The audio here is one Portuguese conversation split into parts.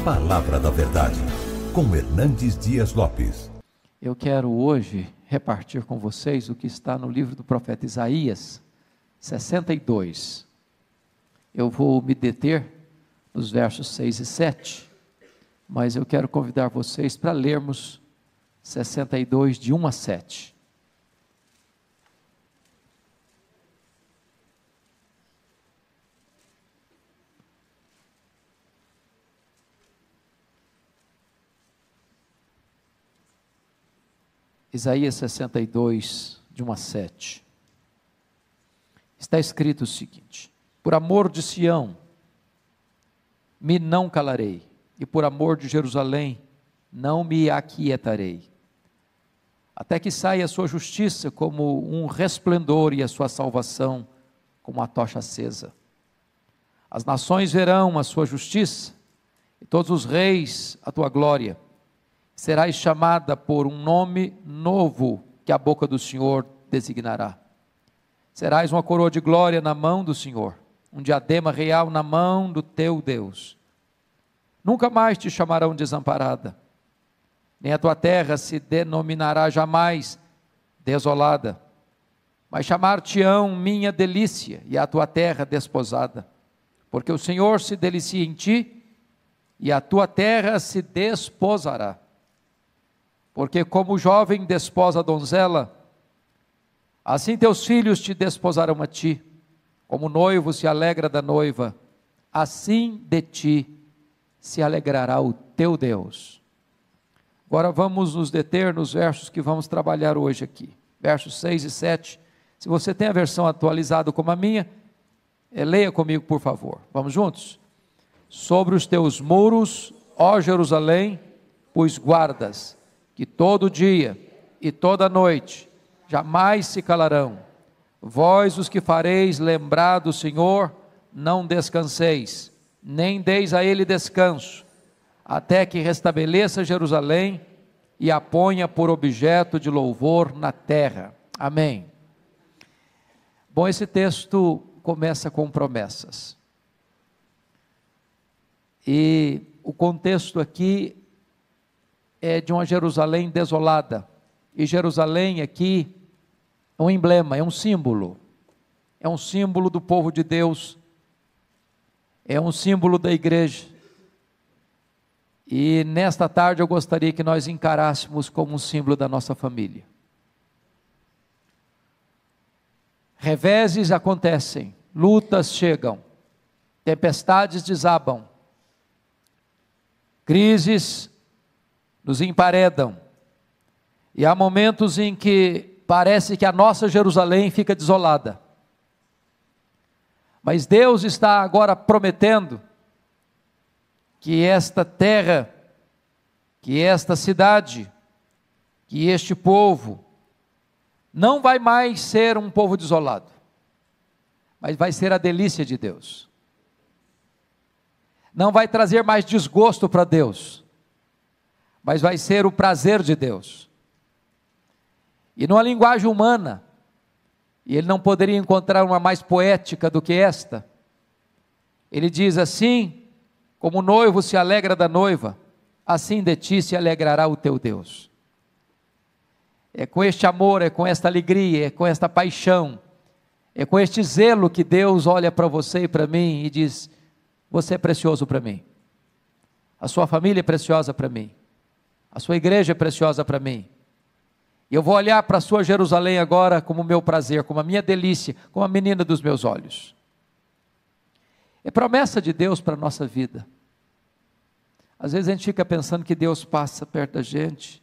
Palavra da Verdade, com Hernandes Dias Lopes. Eu quero hoje repartir com vocês o que está no livro do profeta Isaías 62. Eu vou me deter nos versos 6 e 7, mas eu quero convidar vocês para lermos 62 de 1 a 7. Isaías 62, de 1 a 7. Está escrito o seguinte: por amor de Sião, me não calarei, e por amor de Jerusalém, não me aquietarei, até que saia a sua justiça como um resplendor e a sua salvação como uma tocha acesa. As nações verão a sua justiça, e todos os reis a tua glória. Serás chamada por um nome novo que a boca do Senhor designará. Serás uma coroa de glória na mão do Senhor, um diadema real na mão do teu Deus. Nunca mais te chamarão desamparada, nem a tua terra se denominará jamais desolada, mas chamar-te-ão minha delícia e a tua terra desposada, porque o Senhor se delicia em ti e a tua terra se desposará. Porque como o jovem desposa a donzela, assim teus filhos te desposarão a ti, como o noivo se alegra da noiva, assim de ti se alegrará o teu Deus. Agora vamos nos deter nos versos que vamos trabalhar hoje aqui, versos 6 e 7, se você tem a versão atualizada como a minha, leia comigo por favor, vamos juntos? Sobre os teus muros, ó Jerusalém, pus guardas, que todo dia e toda noite jamais se calarão. Vós os que fareis lembrar do Senhor, não descanseis, nem deis a ele descanso, até que restabeleça Jerusalém e a ponha por objeto de louvor na terra. Amém. Bom, esse texto começa com promessas. E o contexto aqui é de uma Jerusalém desolada, e Jerusalém aqui é um emblema, é um símbolo do povo de Deus, é um símbolo da igreja, e nesta tarde eu gostaria que nós encarássemos como um símbolo da nossa família. Reveses acontecem, lutas chegam, tempestades desabam, crises nos emparedam, e há momentos em que parece que a nossa Jerusalém fica desolada, mas Deus está agora prometendo que esta terra, que esta cidade, que este povo, não vai mais ser um povo desolado, mas vai ser a delícia de Deus, não vai trazer mais desgosto para Deus, mas vai ser o prazer de Deus. E numa linguagem humana, e ele não poderia encontrar uma mais poética do que esta, ele diz assim: como o noivo se alegra da noiva, assim de ti se alegrará o teu Deus. É com este amor, é com esta alegria, é com esta paixão, é com este zelo que Deus olha para você e para mim e diz: você é precioso para mim, a sua família é preciosa para mim, a sua igreja é preciosa para mim, e eu vou olhar para a sua Jerusalém agora como meu prazer, como a minha delícia, como a menina dos meus olhos. É promessa de Deus para a nossa vida. Às vezes a gente fica pensando que Deus passa perto da gente,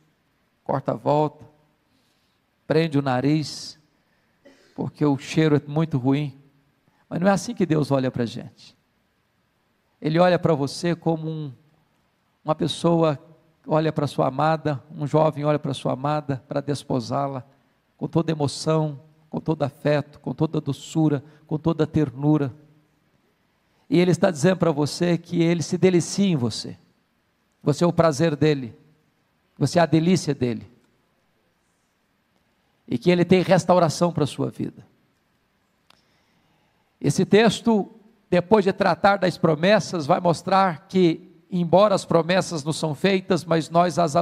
corta a volta, prende o nariz, porque o cheiro é muito ruim, mas não é assim que Deus olha para a gente. Ele olha para você como uma pessoa olha para sua amada, um jovem olha para sua amada, para desposá-la, com toda emoção, com todo afeto, com toda doçura, com toda ternura, e Ele está dizendo para você que Ele se delicia em você, você é o prazer dEle, você é a delícia dEle, e que Ele tem restauração para a sua vida. Esse texto, depois de tratar das promessas, vai mostrar que embora as promessas nos são feitas, mas nós as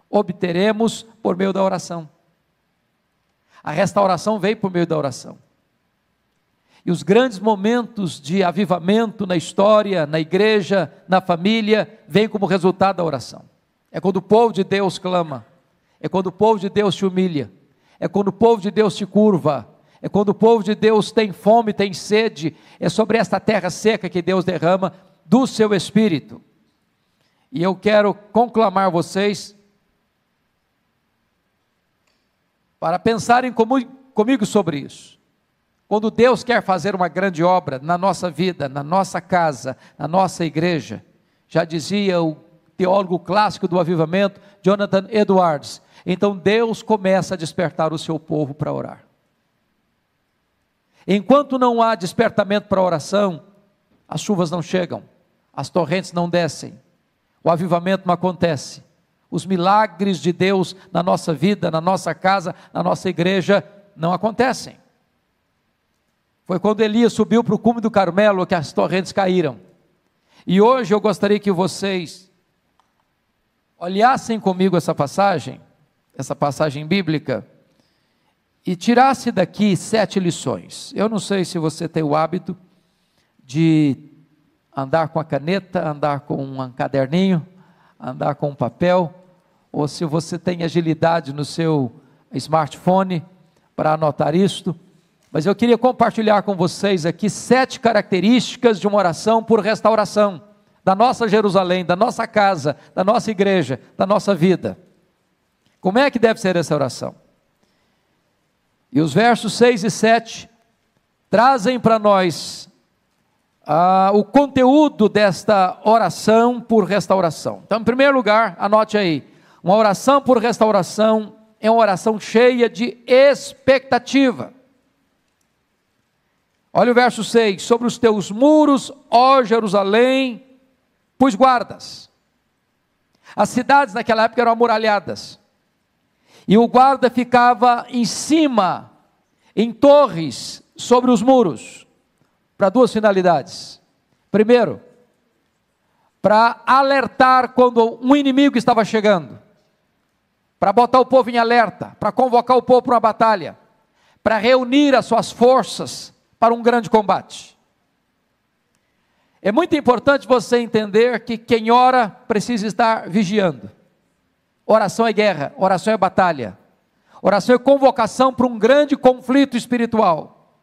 obteremos por meio da oração. A restauração veio por meio da oração. E os grandes momentos de avivamento na história, na igreja, na família, vêm como resultado da oração. É quando o povo de Deus clama, é quando o povo de Deus te humilha, é quando o povo de Deus te curva, é quando o povo de Deus tem fome, tem sede, é sobre esta terra seca que Deus derrama do seu Espírito. E eu quero conclamar vocês para pensarem comigo sobre isso. Quando Deus quer fazer uma grande obra na nossa vida, na nossa casa, na nossa igreja, já dizia o teólogo clássico do avivamento, Jonathan Edwards, então Deus começa a despertar o seu povo para orar. Enquanto não há despertamento para a oração, as chuvas não chegam, as torrentes não descem, o avivamento não acontece, os milagres de Deus na nossa vida, na nossa casa, na nossa igreja, não acontecem. Foi quando Elias subiu para o cume do Carmelo que as torrentes caíram. E hoje eu gostaria que vocês olhassem comigo essa passagem bíblica, e tirasse daqui 7 lições. Eu não sei se você tem o hábito de andar com a caneta, andar com um caderninho, andar com um papel, ou se você tem agilidade no seu smartphone para anotar isto, mas eu queria compartilhar com vocês aqui 7 características de uma oração por restauração, da nossa Jerusalém, da nossa casa, da nossa igreja, da nossa vida. Como é que deve ser essa oração? E os versos 6 e 7 trazem para nós o conteúdo desta oração por restauração. Então, em primeiro lugar, anote aí, uma oração por restauração é uma oração cheia de expectativa. Olha o verso 6, sobre os teus muros, ó Jerusalém, pus guardas. As cidades naquela época eram amuralhadas, e o guarda ficava em cima, em torres, sobre os muros, para 2 finalidades. Primeiro, para alertar quando um inimigo estava chegando, para botar o povo em alerta, para convocar o povo para uma batalha, para reunir as suas forças para um grande combate. É muito importante você entender que quem ora precisa estar vigiando. Oração é guerra, oração é batalha, oração é convocação para um grande conflito espiritual.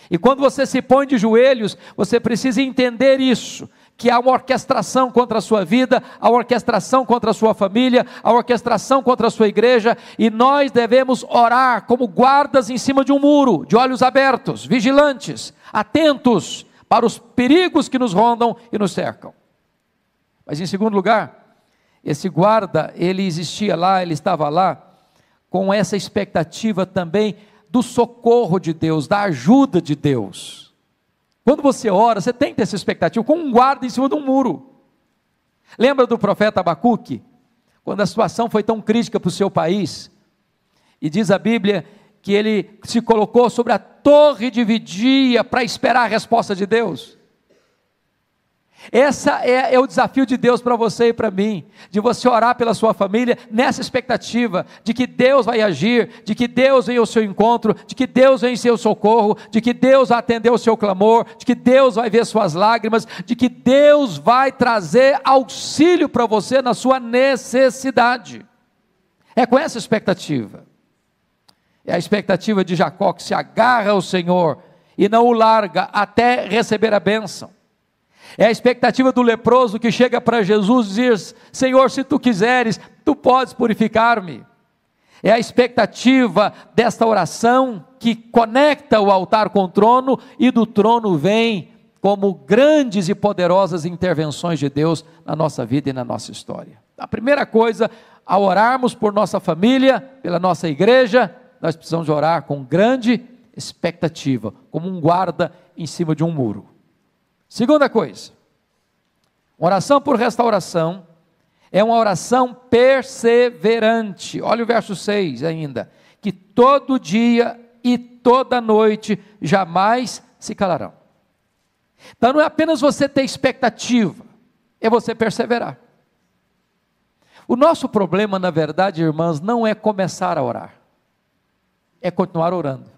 E quando você se põe de joelhos, você precisa entender isso, que há uma orquestração contra a sua vida, há uma orquestração contra a sua família, há uma orquestração contra a sua igreja, e nós devemos orar como guardas em cima de um muro, de olhos abertos, vigilantes, atentos para os perigos que nos rondam e nos cercam. Mas em segundo lugar, esse guarda, ele existia lá, ele estava lá, com essa expectativa também do socorro de Deus, da ajuda de Deus. Quando você ora, você tem que ter essa expectativa, com um guarda em cima de um muro. Lembra do profeta Abacuque? Quando a situação foi tão crítica para o seu país, e diz a Bíblia que ele se colocou sobre a torre de vigia para esperar a resposta de Deus. Esse é o desafio de Deus para você e para mim, de você orar pela sua família, nessa expectativa, de que Deus vai agir, de que Deus vem ao seu encontro, de que Deus vem em seu socorro, de que Deus vai atender o seu clamor, de que Deus vai ver suas lágrimas, de que Deus vai trazer auxílio para você na sua necessidade. É com essa expectativa, é a expectativa de Jacó, que se agarra ao Senhor, e não o larga, até receber a bênção. É a expectativa do leproso que chega para Jesus e diz: Senhor, se tu quiseres, tu podes purificar-me. É a expectativa desta oração que conecta o altar com o trono, e do trono vem como grandes e poderosas intervenções de Deus na nossa vida e na nossa história. A primeira coisa, ao orarmos por nossa família, pela nossa igreja, nós precisamos orar com grande expectativa, como um guarda em cima de um muro. Segunda coisa, oração por restauração é uma oração perseverante. Olha o verso 6 ainda, que todo dia e toda noite jamais se calarão. Então não é apenas você ter expectativa, é você perseverar. O nosso problema, na verdade, irmãs, não é começar a orar, é continuar orando.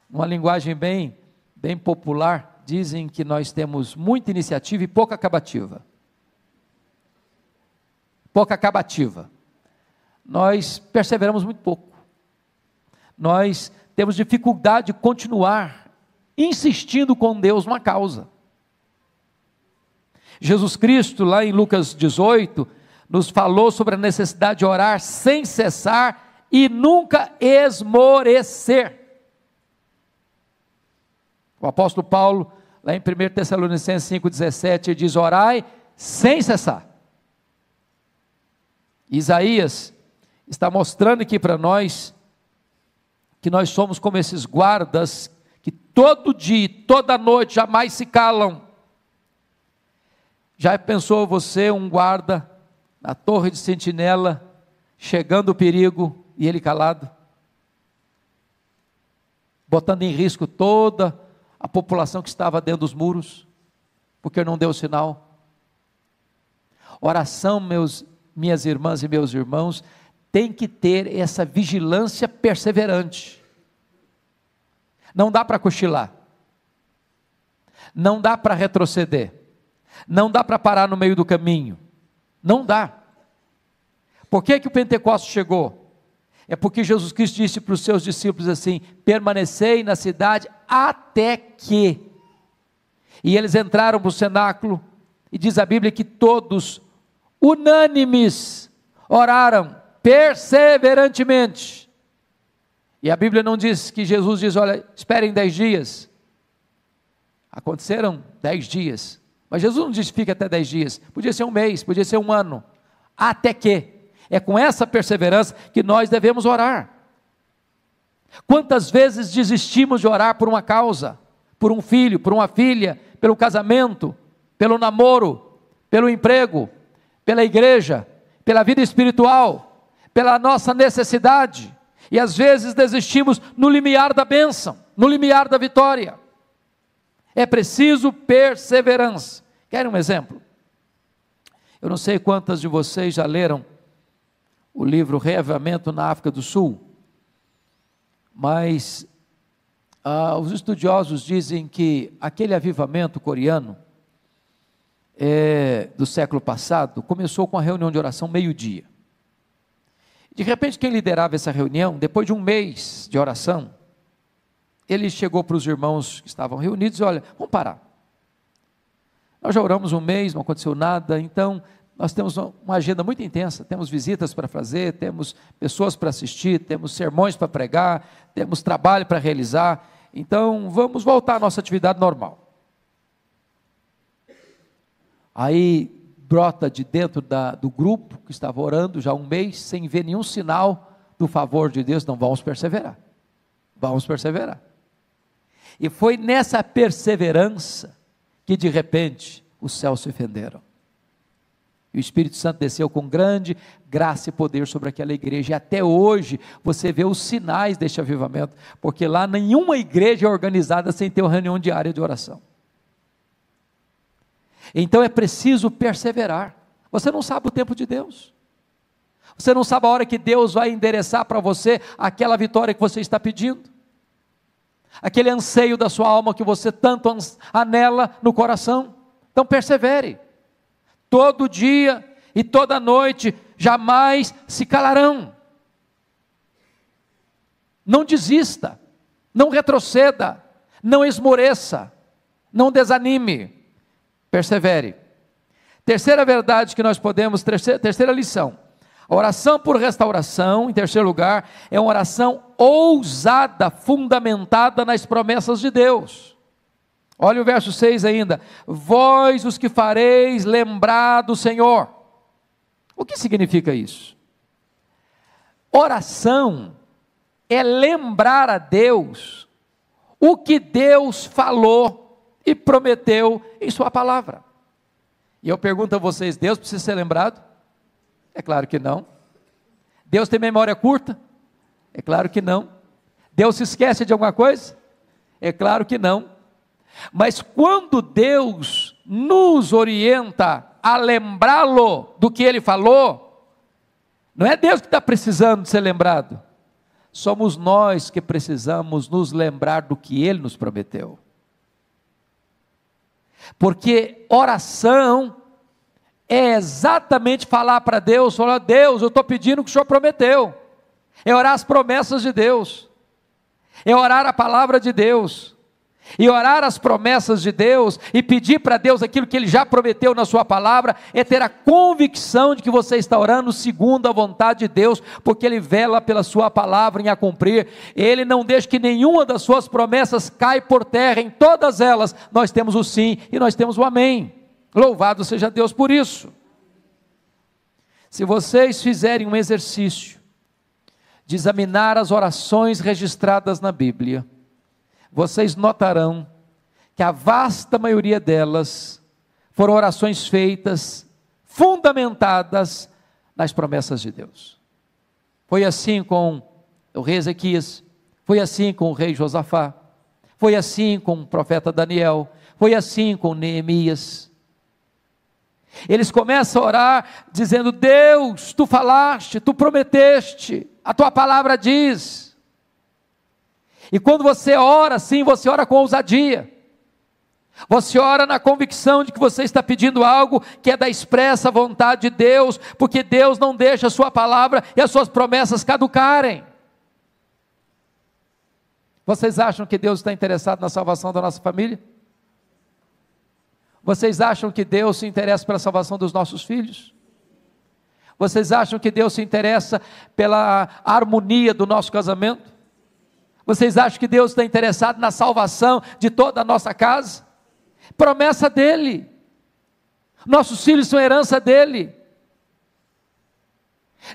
Numa linguagem bem popular, dizem que nós temos muita iniciativa e pouca acabativa. Pouca acabativa. Nós perseveramos muito pouco. Nós temos dificuldade de continuar insistindo com Deus numa causa. Jesus Cristo, lá em Lucas 18, nos falou sobre a necessidade de orar sem cessar e nunca esmorecer. O apóstolo Paulo, lá em 1 Tessalonicenses 5,17, ele diz: orai sem cessar. Isaías está mostrando aqui para nós, que nós somos como esses guardas, que todo dia, toda noite, jamais se calam. Já pensou você, um guarda, na torre de sentinela, chegando o perigo, e ele calado? Botando em risco toda a população que estava dentro dos muros, porque não deu sinal. Oração, minhas irmãs e meus irmãos, tem que ter essa vigilância perseverante. Não dá para cochilar, não dá para retroceder, não dá para parar no meio do caminho, não dá. Por que o Pentecostes chegou? É porque Jesus Cristo disse para os seus discípulos assim: permanecei na cidade até que. E eles entraram para o cenáculo, e diz a Bíblia que todos, unânimes, oraram perseverantemente. E a Bíblia não diz que Jesus diz: olha, esperem 10 dias. Aconteceram 10 dias, mas Jesus não disse fica até 10 dias, podia ser um mês, podia ser um ano, até que. É com essa perseverança que nós devemos orar. Quantas vezes desistimos de orar por uma causa, por um filho, por uma filha, pelo casamento, pelo namoro, pelo emprego, pela igreja, pela vida espiritual, pela nossa necessidade, e às vezes desistimos no limiar da bênção, no limiar da vitória. É preciso perseverança. Querem um exemplo? Eu não sei quantas de vocês já leram o livro Reavivamento na África do Sul, mas os estudiosos dizem que aquele avivamento coreano do século passado começou com a reunião de oração meio-dia. De repente, quem liderava essa reunião, depois de um mês de oração, ele chegou para os irmãos que estavam reunidos e olha, vamos parar. Nós já oramos um mês, não aconteceu nada, então nós temos uma agenda muito intensa, temos visitas para fazer, temos pessoas para assistir, temos sermões para pregar, temos trabalho para realizar, então vamos voltar à nossa atividade normal. Aí brota de dentro do grupo que estava orando já há um mês, sem ver nenhum sinal do favor de Deus, não, vamos perseverar. E foi nessa perseverança que de repente os céus se fenderam. E o Espírito Santo desceu com grande graça e poder sobre aquela igreja, e até hoje você vê os sinais deste avivamento, porque lá nenhuma igreja é organizada sem ter uma reunião diária de oração. Então é preciso perseverar. Você não sabe o tempo de Deus, você não sabe a hora que Deus vai endereçar para você aquela vitória que você está pedindo, aquele anseio da sua alma que você tanto anela no coração. Então persevere. Todo dia e toda noite, jamais se calarão. Não desista, não retroceda, não esmoreça, não desanime, persevere. Terceira verdade que nós podemos, terceira lição, a oração por restauração, em terceiro lugar, é uma oração ousada, fundamentada nas promessas de Deus. Olha o verso 6 ainda, vós os que fareis lembrar do Senhor. O que significa isso? Oração é lembrar a Deus o que Deus falou e prometeu em sua palavra. E eu pergunto a vocês, Deus precisa ser lembrado? É claro que não. Deus tem memória curta? É claro que não. Deus se esquece de alguma coisa? É claro que não. Mas quando Deus nos orienta a lembrá-lo do que ele falou, não é Deus que está precisando de ser lembrado, somos nós que precisamos nos lembrar do que ele nos prometeu. Porque oração é exatamente falar para Deus, falar: Deus, eu estou pedindo o que o Senhor prometeu, é orar as promessas de Deus, é orar a palavra de Deus, e orar as promessas de Deus, e pedir para Deus aquilo que Ele já prometeu na sua palavra, é ter a convicção de que você está orando segundo a vontade de Deus, porque Ele vela pela sua palavra em a cumprir, Ele não deixa que nenhuma das suas promessas caia por terra, em todas elas nós temos o sim, e nós temos o amém, louvado seja Deus por isso. Se vocês fizerem um exercício, de examinar as orações registradas na Bíblia, vocês notarão que a vasta maioria delas foram orações feitas, fundamentadas nas promessas de Deus. Foi assim com o rei Ezequias, foi assim com o rei Josafá, foi assim com o profeta Daniel, foi assim com Neemias. Eles começam a orar dizendo: Deus, tu falaste, tu prometeste, a tua palavra diz. E quando você ora assim, você ora com ousadia, você ora na convicção de que você está pedindo algo que é da expressa vontade de Deus, porque Deus não deixa a sua palavra e as suas promessas caducarem. Vocês acham que Deus está interessado na salvação da nossa família? Vocês acham que Deus se interessa pela salvação dos nossos filhos? Vocês acham que Deus se interessa pela harmonia do nosso casamento? Vocês acham que Deus está interessado na salvação de toda a nossa casa? Promessa dele. Nossos filhos são herança dele.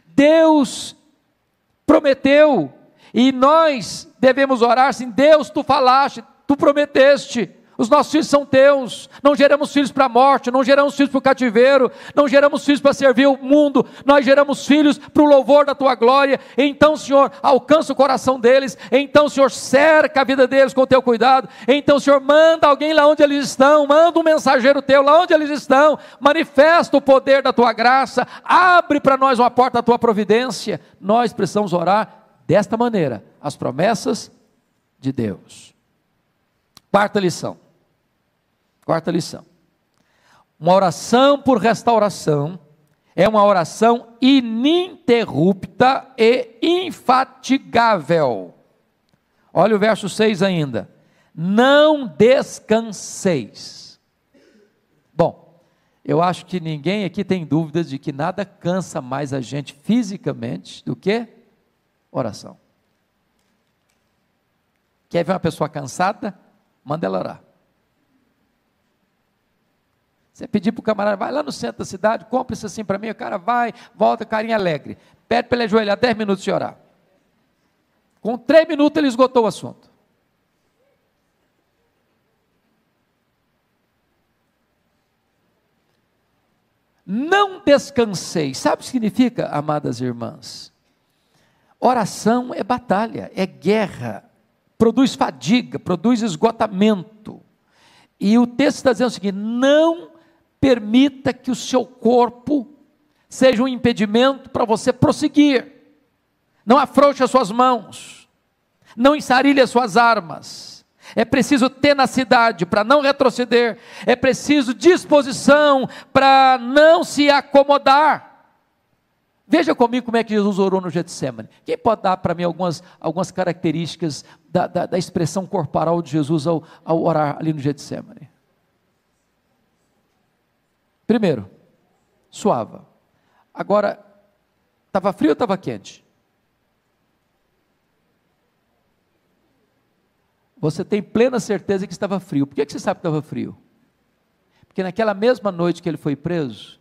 Deus prometeu, e nós devemos orar assim: Deus, tu falaste, tu prometeste, os nossos filhos são teus, não geramos filhos para a morte, não geramos filhos para o cativeiro, não geramos filhos para servir o mundo, nós geramos filhos para o louvor da tua glória. Então, Senhor, alcança o coração deles, então, Senhor, cerca a vida deles com o teu cuidado, então, Senhor, manda alguém lá onde eles estão, manda um mensageiro teu lá onde eles estão, manifesta o poder da tua graça, abre para nós uma porta da tua providência. Nós precisamos orar desta maneira, as promessas de Deus. Quarta lição, uma oração por restauração é uma oração ininterrupta e infatigável. Olha o verso 6 ainda: não descanseis. Bom, eu acho que ninguém aqui tem dúvidas de que nada cansa mais a gente fisicamente do que oração. Quer ver uma pessoa cansada? Manda ela orar. Você pedir para o camarada: vai lá no centro da cidade, compra isso assim para mim, o cara vai, volta, carinha alegre, pede para ele ajoelhar 10 minutos e orar, com 3 minutos ele esgotou o assunto. Não descansei, sabe o que significa, amadas irmãs? Oração é batalha, é guerra, produz fadiga, produz esgotamento, e o texto está dizendo o seguinte: não permita que o seu corpo seja um impedimento para você prosseguir, não afrouxe as suas mãos, não ensarilhe as suas armas, é preciso tenacidade para não retroceder, é preciso disposição para não se acomodar. Veja comigo como é que Jesus orou no Getsemane. Quem pode dar para mim algumas características da expressão corporal de Jesus ao orar ali no Getsemane? Primeiro, suava. Agora, estava frio ou estava quente? Você tem plena certeza que estava frio. Por que você sabe que estava frio? Porque naquela mesma noite que ele foi preso,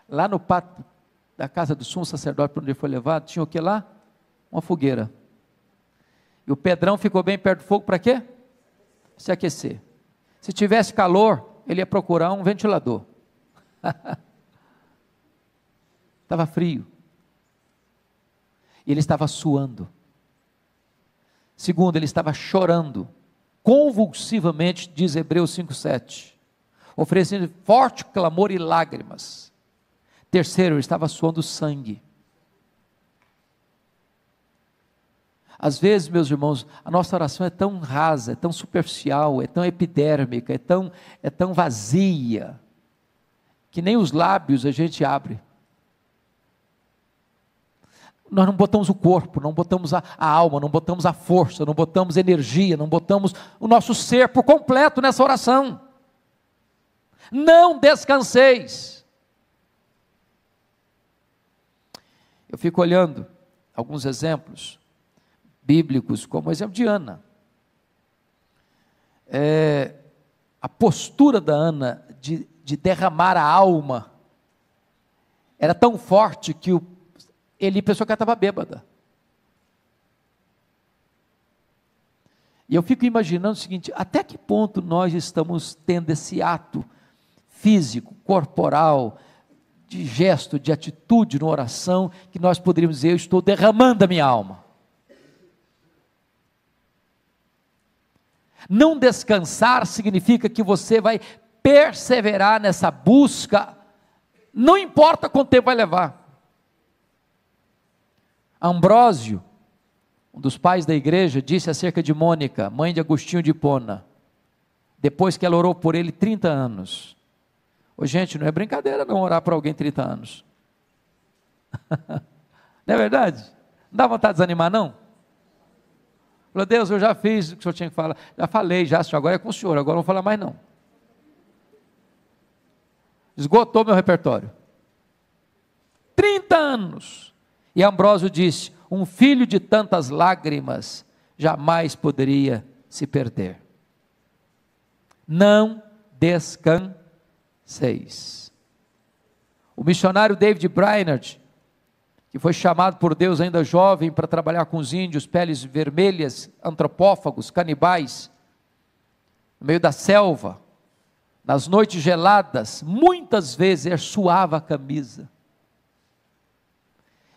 lá no pátio da casa do sumo sacerdote, para onde ele foi levado, tinha o que lá? Uma fogueira. E o Pedrão ficou bem perto do fogo para quê? Se aquecer. Se tivesse calor, ele ia procurar um ventilador. Estava frio. E ele estava suando. Segundo, ele estava chorando convulsivamente, diz Hebreus 5:7. oferecendo forte clamor e lágrimas. Terceiro, ele estava suando sangue. Às vezes, meus irmãos, a nossa oração é tão rasa, é tão superficial, é tão epidérmica, é tão vazia, que nem os lábios a gente abre. Nós não botamos o corpo, não botamos a alma, não botamos a força, não botamos energia, não botamos o nosso ser por completo nessa oração. Não descanseis. Eu fico olhando alguns exemplos bíblicos, como o exemplo de Ana. A postura da Ana de derramar a alma era tão forte que ele pensou que ela estava bêbada. E eu fico imaginando o seguinte: até que ponto nós estamos tendo esse ato físico, corporal, de gesto, de atitude na oração, que nós poderíamos dizer: eu estou derramando a minha alma. Não descansar significa que você vai perseverar nessa busca, não importa quanto tempo vai levar. Ambrósio, um dos pais da igreja, disse acerca de Mônica, mãe de Agostinho de Hipona, depois que ela orou por ele 30 anos. Ô, gente, não é brincadeira não orar por alguém 30 anos. Não é verdade? Não dá vontade de desanimar não? Falou: Deus, eu já fiz o que o senhor tinha que falar, já falei, agora é com o senhor, agora não vou falar mais não. Esgotou meu repertório. 30 anos. E Ambrósio disse: um filho de tantas lágrimas jamais poderia se perder. Não descanseis. O missionário David Brainerd, que foi chamado por Deus ainda jovem para trabalhar com os índios, peles vermelhas, antropófagos, canibais, no meio da selva, nas noites geladas, muitas vezes ele suava a camisa.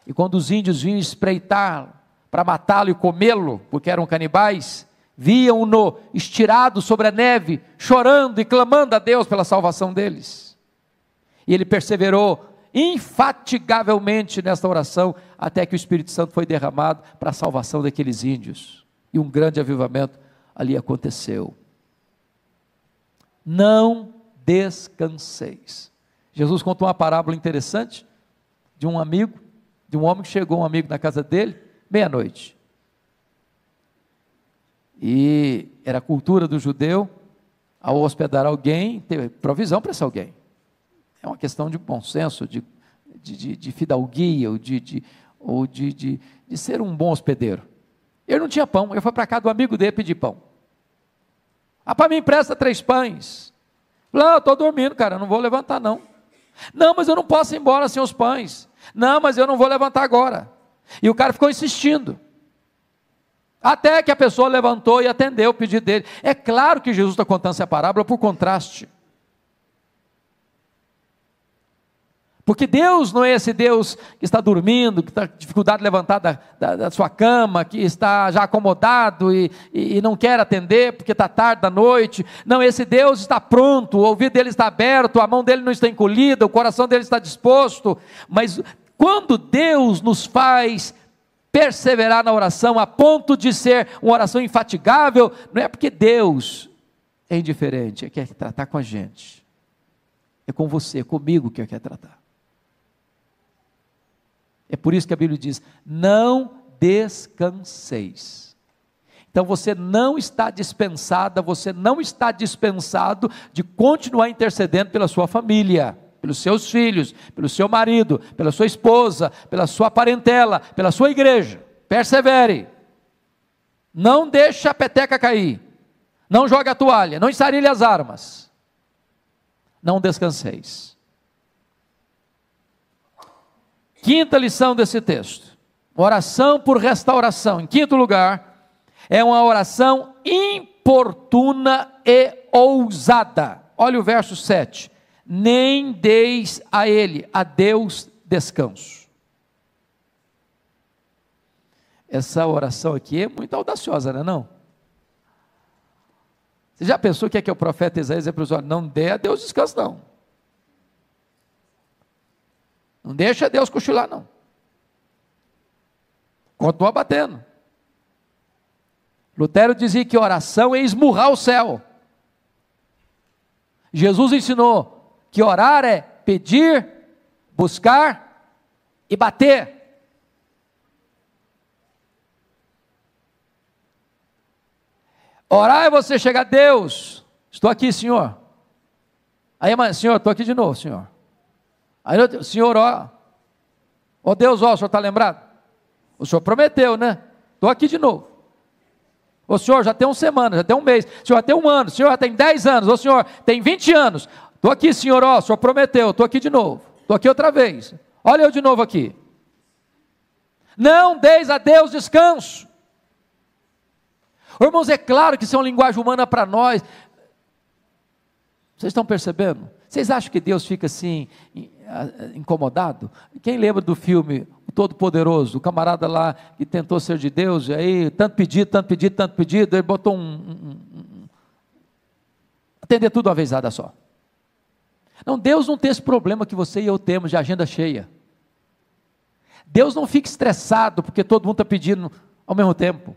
E quando os índios vinham espreitar para matá-lo e comê-lo, porque eram canibais, viam-no estirado sobre a neve, chorando e clamando a Deus pela salvação deles. E ele perseverou infatigavelmente nesta oração, até que o Espírito Santo foi derramado para a salvação daqueles índios, e um grande avivamento ali aconteceu. Não descanseis. Jesus contou uma parábola interessante, de um homem que chegou um amigo na casa dele, meia-noite, e era a cultura do judeu, ao hospedar alguém, ter provisão para esse alguém. É uma questão de bom senso, de fidalguia, ou de ser um bom hospedeiro. Ele não tinha pão, ele foi para casa do amigo dele pedir pão. Para mim empresta 3 pães. Falei: eu estou dormindo, cara, não vou levantar não. Não, mas eu não posso ir embora sem os pães. Não, mas eu não vou levantar agora. E o cara ficou insistindo, até que a pessoa levantou e atendeu o pedido dele. É claro que Jesus está contando essa parábola por contraste. Porque Deus não é esse Deus que está dormindo, que está com dificuldade de levantar da sua cama, que está já acomodado e não quer atender porque está tarde da noite. Não, esse Deus está pronto, o ouvido dele está aberto, a mão dele não está encolhida, o coração dele está disposto. Mas quando Deus nos faz perseverar na oração a ponto de ser uma oração infatigável, não é porque Deus é indiferente, é que quer tratar com a gente. É com você, é comigo que quer tratar. É por isso que a Bíblia diz: não descanseis. Então você não está dispensada, você não está dispensado de continuar intercedendo pela sua família, pelos seus filhos, pelo seu marido, pela sua esposa, pela sua parentela, pela sua igreja. Persevere. Não deixe a peteca cair. Não jogue a toalha, não ensarilhe as armas. Não descanseis. Quinta lição desse texto: oração por restauração. Em quinto lugar, é uma oração importuna e ousada. Olha o verso 7. Nem deis a ele, a Deus, descanso. Essa oração aqui é muito audaciosa, não é não? Você já pensou o que é que o profeta Isaías diz para os olhos? Não dê a Deus descanso, não. Não deixa Deus cochilar, não. Continua batendo. Lutero dizia que oração é esmurrar o céu. Jesus ensinou que orar é pedir, buscar e bater. Orar é você chegar a Deus. Estou aqui, Senhor. Aí, mãe, Senhor, estou aqui de novo, Senhor. Aí, Senhor, ó. Ó Deus, ó, o Senhor está lembrado? O Senhor prometeu, né? Estou aqui de novo. O Senhor já tem uma semana, já tem um mês. O Senhor já tem um ano. O Senhor já tem 10 anos. O Senhor tem 20 anos. Estou aqui, Senhor, ó. O Senhor prometeu. Estou aqui de novo. Estou aqui outra vez. Olha eu de novo aqui. Não deis a Deus descanso. Irmãos, é claro que isso é uma linguagem humana para nós. Vocês estão percebendo? Vocês acham que Deus fica assim, incomodado? Quem lembra do filme O Todo-Poderoso? O camarada lá que tentou ser de Deus, e aí tanto pedido, ele botou atender tudo uma vezada só. Não, Deus não tem esse problema que você e eu temos de agenda cheia. Deus não fica estressado porque todo mundo está pedindo ao mesmo tempo.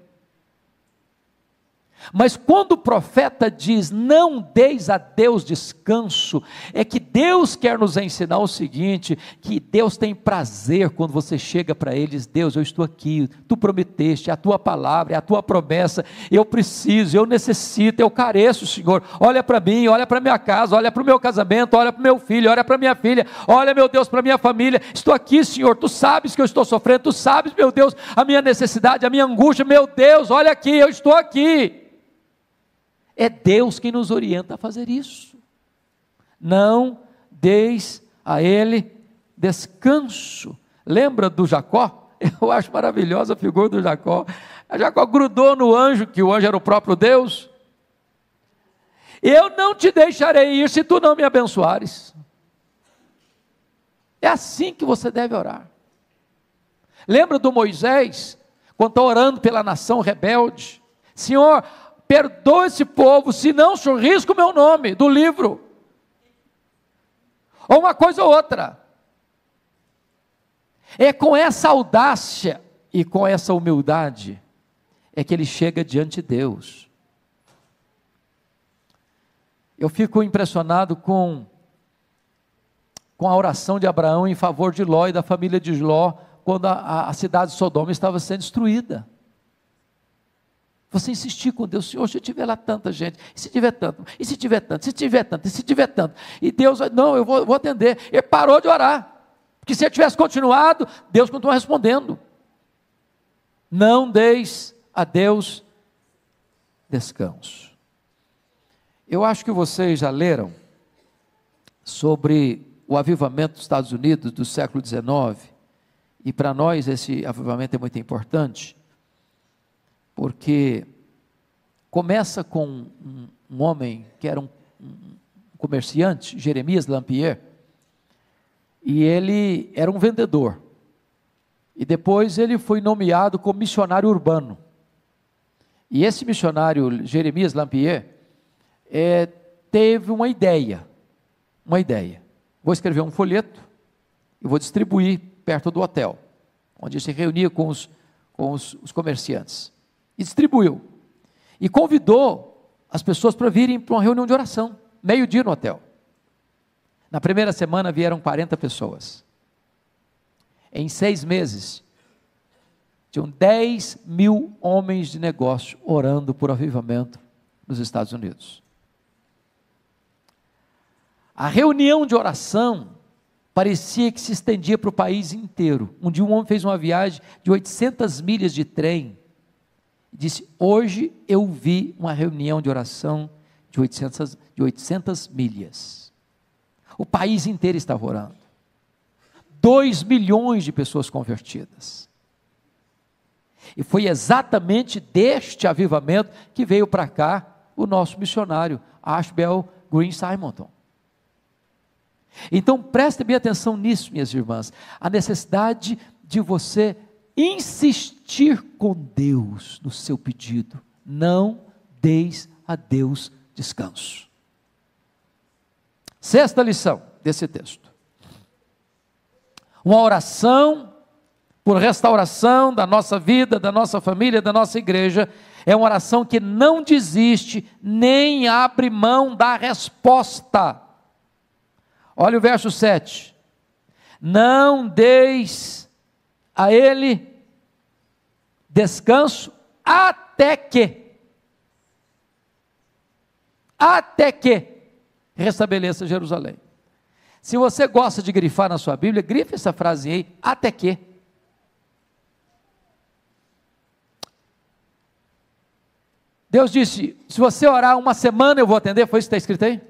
Mas quando o profeta diz, não deis a Deus descanso, é que Deus quer nos ensinar o seguinte, que Deus tem prazer quando você chega para Ele e diz, Deus, eu estou aqui, Tu prometeste, é a Tua palavra, é a Tua promessa, eu preciso, eu necessito, eu careço, Senhor, olha para mim, olha para minha casa, olha para o meu casamento, olha para o meu filho, olha para minha filha, olha, meu Deus, para minha família, estou aqui, Senhor, Tu sabes que eu estou sofrendo, Tu sabes, meu Deus, a minha necessidade, a minha angústia, meu Deus, olha aqui, eu estou aqui. É Deus quem nos orienta a fazer isso. Não deis a Ele descanso. Lembra do Jacó? Eu acho maravilhosa a figura do Jacó. A Jacó grudou no anjo, que o anjo era o próprio Deus. Eu não te deixarei ir se tu não me abençoares. É assim que você deve orar. Lembra do Moisés, quando está orando pela nação rebelde? Senhor, perdoa esse povo, senão risco o meu nome do livro. Ou uma coisa ou outra. É com essa audácia e com essa humildade é que ele chega diante de Deus. Eu fico impressionado com a oração de Abraão em favor de Ló e da família de Ló, quando a cidade de Sodoma estava sendo destruída. Você insistir com Deus, Senhor, se eu tiver lá tanta gente, e se tiver tanto, e se tiver tanto, e se tiver tanto, e se tiver tanto, e Deus, não, eu vou atender. Ele parou de orar, porque se ele tivesse continuado, Deus continua respondendo. Não deis a Deus descanso. Eu acho que vocês já leram sobre o avivamento dos Estados Unidos do século XIX, e para nós esse avivamento é muito importante, porque começa com um homem que era um comerciante, Jeremias Lampier, e ele era um vendedor, e depois ele foi nomeado como missionário urbano, e esse missionário, Jeremias Lampier, teve uma ideia, vou escrever um folheto, e vou distribuir perto do hotel, onde ele se reunia com os comerciantes, e distribuiu, e convidou as pessoas para virem para uma reunião de oração, meio-dia no hotel. Na primeira semana vieram 40 pessoas, em 6 meses, tinham 10 mil homens de negócio orando por avivamento nos Estados Unidos. A reunião de oração parecia que se estendia para o país inteiro. Um dia um homem fez uma viagem de 800 milhas de trem, disse, hoje eu vi uma reunião de oração de 800 milhas. O país inteiro estava orando. 2 milhões de pessoas convertidas. E foi exatamente deste avivamento que veio para cá o nosso missionário, Ashbel Green Simonton. Então preste bem atenção nisso, minhas irmãs, a necessidade de você insistir com Deus no seu pedido. Não deis a Deus descanso. Sexta lição desse texto. Uma oração por restauração da nossa vida, da nossa família, da nossa igreja, é uma oração que não desiste, nem abre mão da resposta. Olha o verso 7. Não deis a ele descanso até que restabeleça Jerusalém. Se você gosta de grifar na sua Bíblia, grife essa frase aí, até que. Deus disse, se você orar uma semana eu vou atender, foi isso que está escrito aí?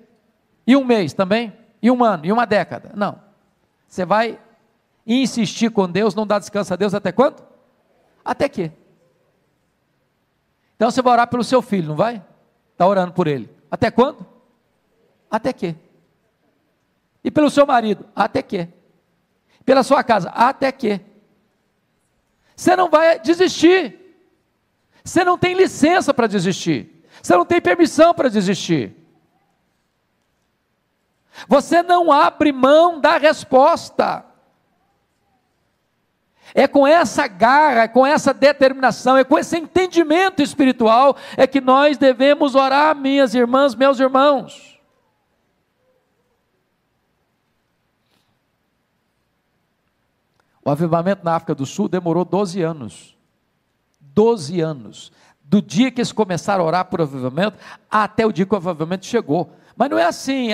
E um mês também? E um ano? E uma década? Não. Você vai insistir com Deus, não dá descanso a Deus até quando? Até que. Então você vai orar pelo seu filho, não vai? Está orando por ele. Até quando? Até que. E pelo seu marido? Até que. Pela sua casa? Até que. Você não vai desistir. Você não tem licença para desistir. Você não tem permissão para desistir. Você não abre mão da resposta. É com essa garra, é com essa determinação, é com esse entendimento espiritual é que nós devemos orar, minhas irmãs, meus irmãos. O avivamento na África do Sul demorou 12 anos. 12 anos. Do dia que eles começaram a orar por avivamento, até o dia que o avivamento chegou. Mas não é assim,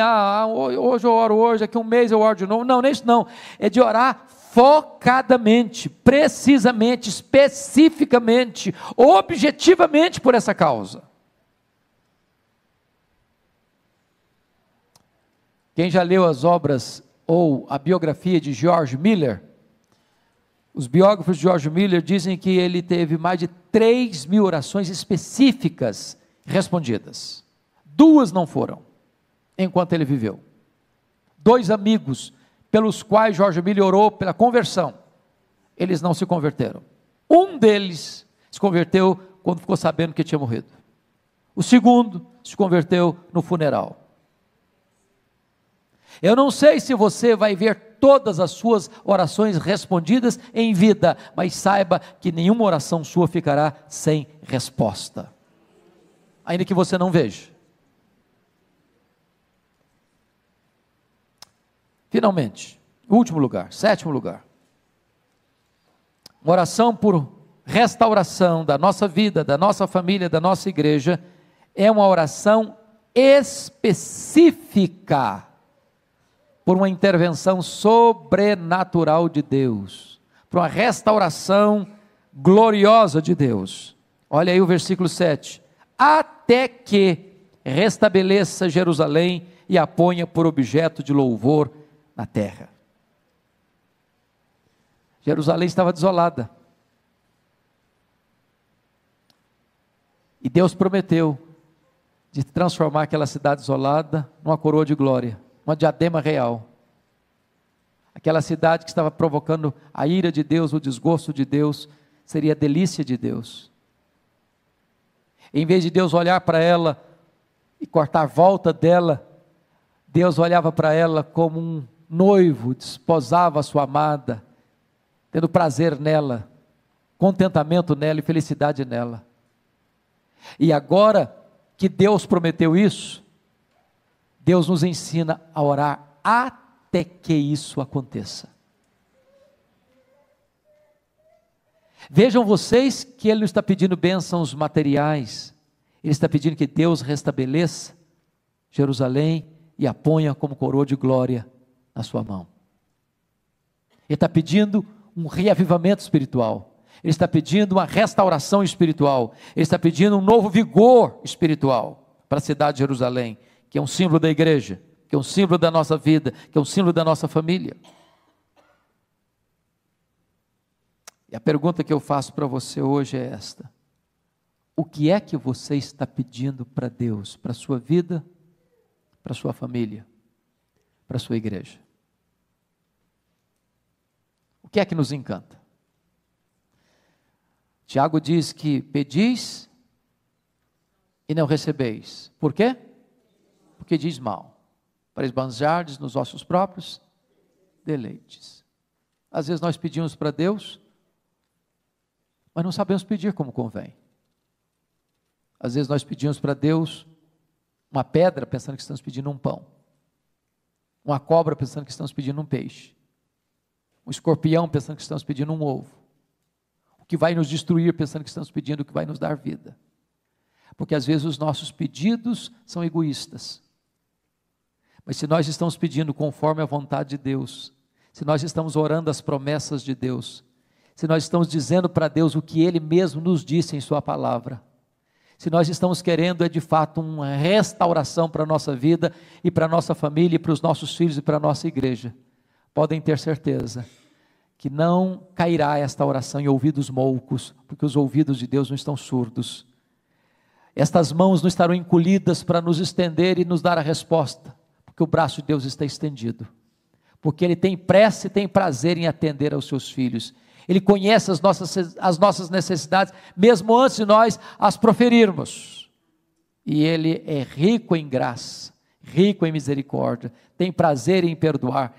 hoje eu oro hoje, daqui um mês eu oro de novo. Não, nem isso não. É de orar focadamente, precisamente, especificamente, objetivamente por essa causa. Quem já leu as obras ou a biografia de George Miller, os biógrafos de George Miller dizem que ele teve mais de 3.000 orações específicas respondidas. 2 não foram, enquanto ele viveu. 2 amigos pelos quais George Miller orou pela conversão, eles não se converteram. Um deles se converteu quando ficou sabendo que tinha morrido. O segundo se converteu no funeral. Eu não sei se você vai ver todas as suas orações respondidas em vida, mas saiba que nenhuma oração sua ficará sem resposta, ainda que você não veja. Finalmente, último lugar, 7º lugar, uma oração por restauração da nossa vida, da nossa família, da nossa igreja, é uma oração específica, por uma intervenção sobrenatural de Deus, por uma restauração gloriosa de Deus. Olha aí o versículo 7, até que restabeleça Jerusalém e a ponha por objeto de louvor na terra. Jerusalém estava desolada, e Deus prometeu de transformar aquela cidade desolada numa coroa de glória, uma diadema real. Aquela cidade que estava provocando a ira de Deus, o desgosto de Deus, seria a delícia de Deus. Em vez de Deus olhar para ela e cortar a volta dela, Deus olhava para ela como um noivo, desposava a sua amada, tendo prazer nela, contentamento nela e felicidade nela. E agora que Deus prometeu isso, Deus nos ensina a orar até que isso aconteça. Vejam vocês que Ele não está pedindo bênçãos materiais, Ele está pedindo que Deus restabeleça Jerusalém e a ponha como coroa de glória na sua mão. Ele está pedindo um reavivamento espiritual, Ele está pedindo uma restauração espiritual, Ele está pedindo um novo vigor espiritual para a cidade de Jerusalém, que é um símbolo da igreja, que é um símbolo da nossa vida, que é um símbolo da nossa família. E a pergunta que eu faço para você hoje é esta: o que é que você está pedindo para Deus, para a sua vida, para a sua família, para a sua igreja? O que é que nos encanta? Tiago diz que pedis e não recebeis. Por quê? que diz mal, para esbanjardes nos vossos próprios deleites. Às vezes nós pedimos para Deus, mas não sabemos pedir como convém. Às vezes nós pedimos para Deus uma pedra, pensando que estamos pedindo um pão. Uma cobra, pensando que estamos pedindo um peixe. Um escorpião, pensando que estamos pedindo um ovo. O que vai nos destruir, pensando que estamos pedindo o que vai nos dar vida. Porque às vezes os nossos pedidos são egoístas. Mas se nós estamos pedindo conforme a vontade de Deus, se nós estamos orando as promessas de Deus, se nós estamos dizendo para Deus o que Ele mesmo nos disse em sua palavra, se nós estamos querendo de fato uma restauração para a nossa vida e para a nossa família e para os nossos filhos e para a nossa igreja, podem ter certeza que não cairá esta oração em ouvidos moucos, porque os ouvidos de Deus não estão surdos. Estas mãos não estarão encolhidas para nos estender e nos dar a resposta, porque o braço de Deus está estendido, porque Ele tem pressa e tem prazer em atender aos seus filhos. Ele conhece as nossas necessidades, mesmo antes de nós as proferirmos. E Ele é rico em graça, rico em misericórdia, tem prazer em perdoar.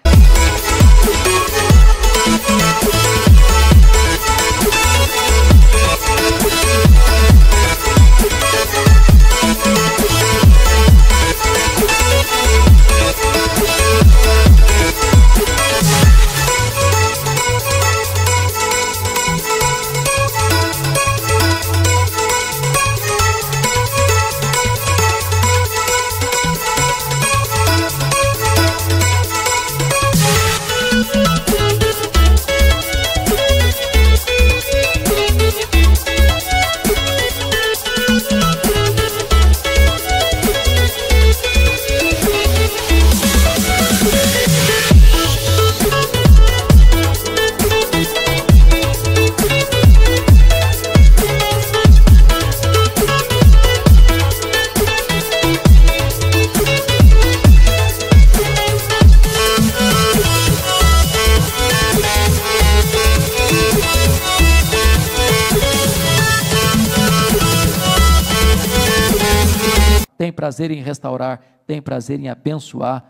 Tem prazer em restaurar, tem prazer em abençoar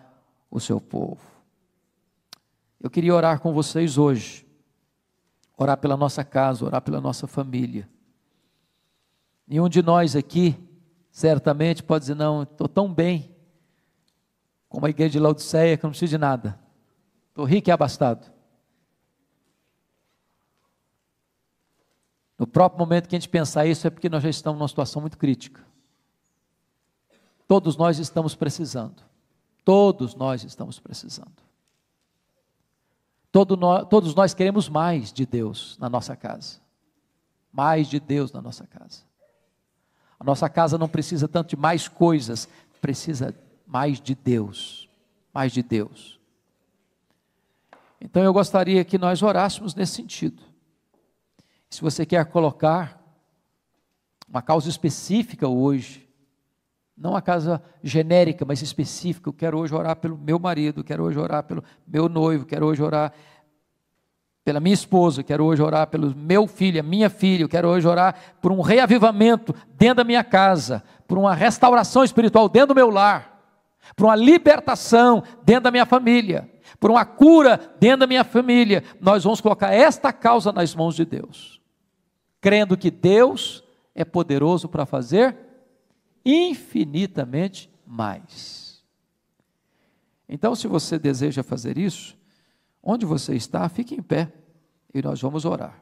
o seu povo. Eu queria orar com vocês hoje, orar pela nossa casa, orar pela nossa família. Nenhum de nós aqui, certamente, pode dizer, não, estou tão bem, como a igreja de Laodiceia, que não preciso de nada, estou rico e abastado. No próprio momento que a gente pensar isso, é porque nós já estamos numa situação muito crítica. Todos nós estamos precisando. Todos nós estamos precisando. Todos nós queremos mais de Deus na nossa casa. Mais de Deus na nossa casa. A nossa casa não precisa tanto de mais coisas, precisa mais de Deus. Mais de Deus. Então eu gostaria que nós orássemos nesse sentido. Se você quer colocar uma causa específica hoje, não a causa genérica, mas específica, eu quero hoje orar pelo meu marido, quero hoje orar pelo meu noivo, quero hoje orar pela minha esposa, quero hoje orar pelo meu filho, a minha filha, eu quero hoje orar por um reavivamento dentro da minha casa, por uma restauração espiritual dentro do meu lar, por uma libertação dentro da minha família, por uma cura dentro da minha família. Nós vamos colocar esta causa nas mãos de Deus, crendo que Deus é poderoso para fazer infinitamente mais. Então, se você deseja fazer isso, onde você está, fique em pé e nós vamos orar.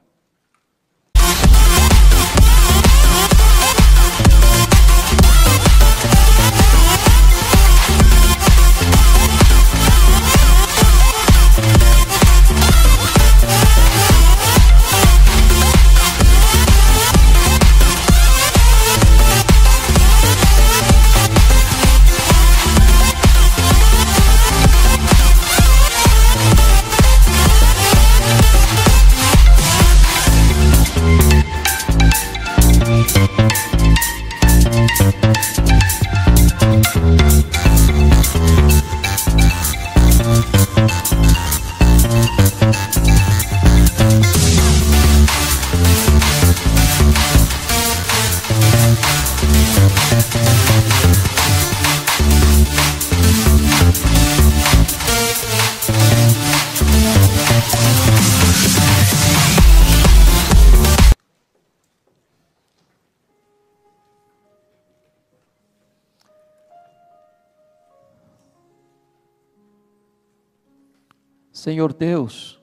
Senhor Deus,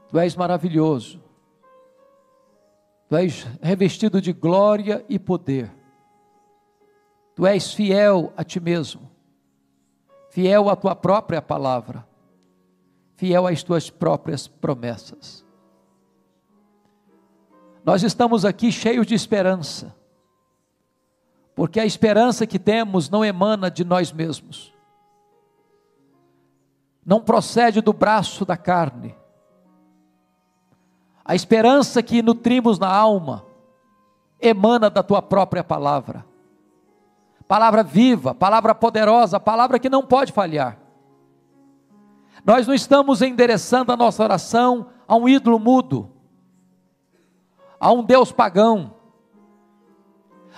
Tu és maravilhoso, Tu és revestido de glória e poder, Tu és fiel a Ti mesmo, fiel à Tua própria palavra, fiel às Tuas próprias promessas. Nós estamos aqui cheios de esperança, porque a esperança que temos não emana de nós mesmos, não procede do braço da carne. A esperança que nutrimos na alma emana da Tua própria palavra, palavra viva, palavra poderosa, palavra que não pode falhar. Nós não estamos endereçando a nossa oração a um ídolo mudo, a um Deus pagão.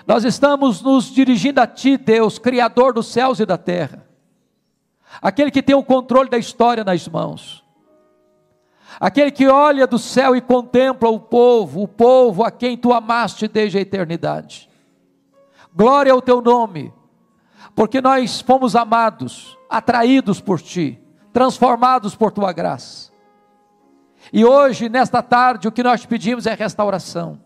Nós estamos nos dirigindo a Ti, Deus, Criador dos céus e da terra, aquele que tem o controle da história nas mãos, aquele que olha do céu e contempla o povo a quem Tu amaste desde a eternidade. Glória ao Teu nome, porque nós fomos amados, atraídos por Ti, transformados por Tua graça. E hoje, nesta tarde, o que nós pedimos é restauração,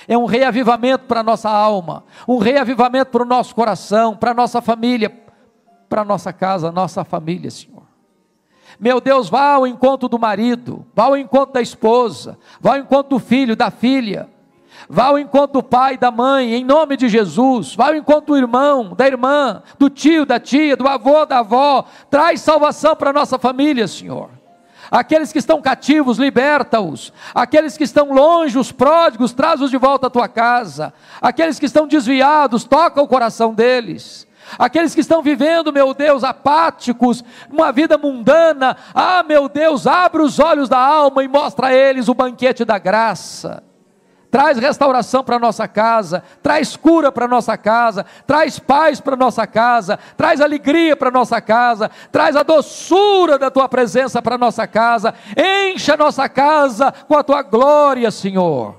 é um reavivamento para a nossa alma, um reavivamento para o nosso coração, para a nossa família, para a nossa casa, a nossa família, Senhor. Meu Deus, vá ao encontro do marido, vá ao encontro da esposa, vá ao encontro do filho, da filha, vá ao encontro do pai, da mãe, em nome de Jesus, vá ao encontro do irmão, da irmã, do tio, da tia, do avô, da avó, traz salvação para a nossa família, Senhor. Aqueles que estão cativos, liberta-os. Aqueles que estão longe, os pródigos, traz-os de volta à Tua casa. Aqueles que estão desviados, toca o coração deles. Aqueles que estão vivendo, meu Deus, apáticos, uma vida mundana, meu Deus, abre os olhos da alma e mostra a eles o banquete da graça. Traz restauração para a nossa casa, traz cura para a nossa casa, traz paz para a nossa casa, traz alegria para a nossa casa, traz a doçura da Tua presença para a nossa casa, enche a nossa casa com a Tua glória, Senhor.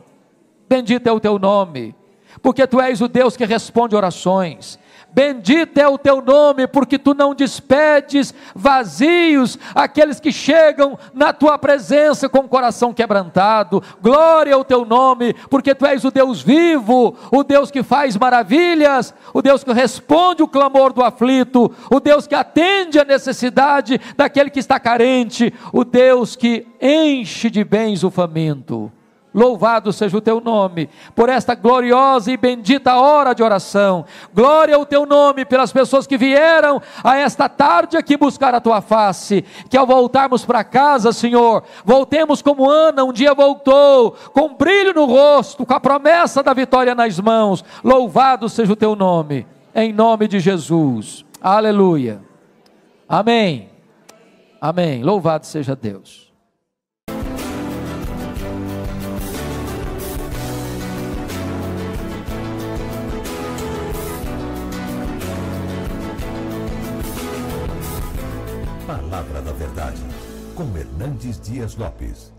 Bendito é o Teu nome, porque Tu és o Deus que responde orações. Bendito é o Teu nome, porque Tu não despedes vazios aqueles que chegam na Tua presença com o coração quebrantado. Glória ao Teu nome, porque Tu és o Deus vivo, o Deus que faz maravilhas, o Deus que responde o clamor do aflito, o Deus que atende a necessidade daquele que está carente, o Deus que enche de bens o faminto. Louvado seja o Teu nome, por esta gloriosa e bendita hora de oração. Glória ao Teu nome pelas pessoas que vieram a esta tarde aqui buscar a Tua face, que ao voltarmos para casa, Senhor, voltemos como Ana um dia voltou, com brilho no rosto, com a promessa da vitória nas mãos. Louvado seja o Teu nome, em nome de Jesus. Aleluia. Amém. Amém. Louvado seja Deus. Palavra da Verdade, com Hernandes Dias Lopes.